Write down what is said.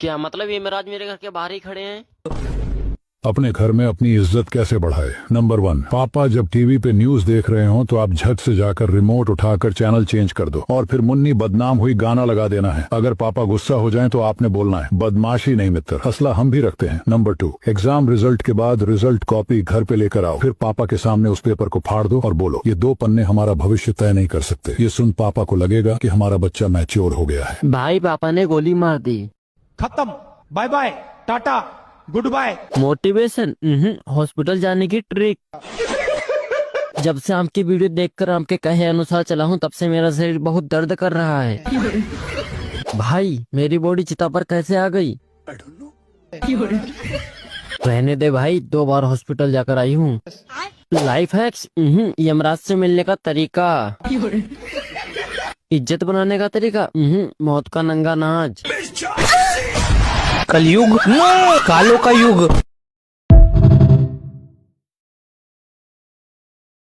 क्या मतलब ये मेराज मेरे घर के बाहर ही खड़े हैं? अपने घर में अपनी इज्जत कैसे बढ़ाए। नंबर 1, पापा जब टीवी पे न्यूज देख रहे हो तो आप झट से जाकर रिमोट उठाकर चैनल चेंज कर दो और फिर मुन्नी बदनाम हुई गाना लगा देना है। अगर पापा गुस्सा हो जाएं तो आपने बोलना है बदमाशी नहीं मित्र, हौसला हम भी रखते हैं। नंबर 2, एग्जाम रिजल्ट के बाद रिजल्ट कॉपी घर पे लेकर आओ, फिर पापा के सामने उस पेपर को फाड़ दो और बोलो ये 2 पन्ने हमारा भविष्य तय नहीं कर सकते। ये सुन पापा को लगेगा कि हमारा बच्चा मैच्योर हो गया है। भाई पापा ने गोली मार दी। खत्म, bye bye, tata, good bye. Motivation hospital जाने की ट्रिक। जब से आपकी वीडियो देखकर आपके कहे अनुसार चला हूँ तब से मेरा शरीर बहुत दर्द कर रहा है। भाई मेरी बॉडी चिता पर कैसे आ गई? रहने दे भाई, 2 बार हॉस्पिटल जाकर आई हूँ। लाइफ हैक्स, यमराज से मिलने का तरीका, इज्जत बनाने का तरीका, मौत का नंगा नाच। कलयुग, कालों का युग।